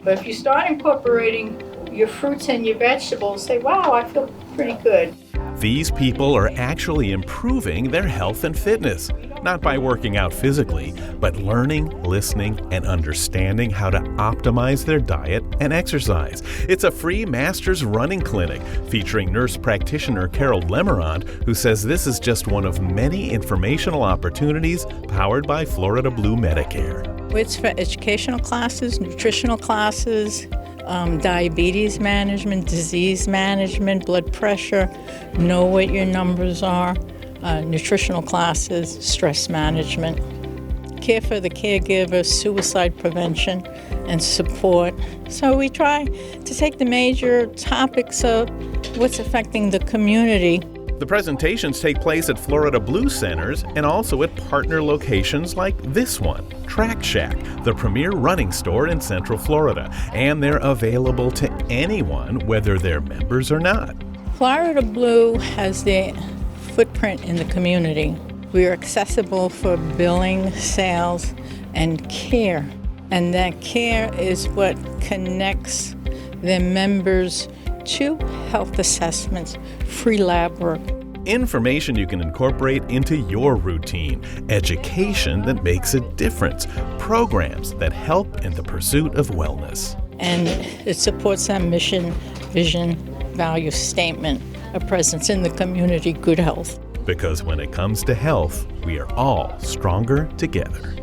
But if you start incorporating your fruits and your vegetables, say, wow, I feel pretty good. These people are actually improving their health and fitness, not by working out physically, but learning, listening, and understanding how to optimize their diet and exercise. It's a free master's running clinic featuring nurse practitioner Carol Lemerand, who says this is just one of many informational opportunities powered by Florida Blue Medicare. It's for educational classes, nutritional classes, diabetes management, disease management, blood pressure, know what your numbers are, nutritional classes, stress management, care for the caregiver, suicide prevention and support. So we try to take the major topics of what's affecting the community. The presentations take place at Florida Blue Centers and also at partner locations like this one, Track Shack, the premier running store in Central Florida, and they're available to anyone, whether they're members or not. Florida Blue has their footprint in the community. We are accessible for billing, sales, and care. And that care is what connects their members to health assessments, free lab work. Information you can incorporate into your routine, education that makes a difference, programs that help in the pursuit of wellness. And it supports our mission, vision, value statement, a presence in the community, good health. Because when it comes to health, we are all stronger together.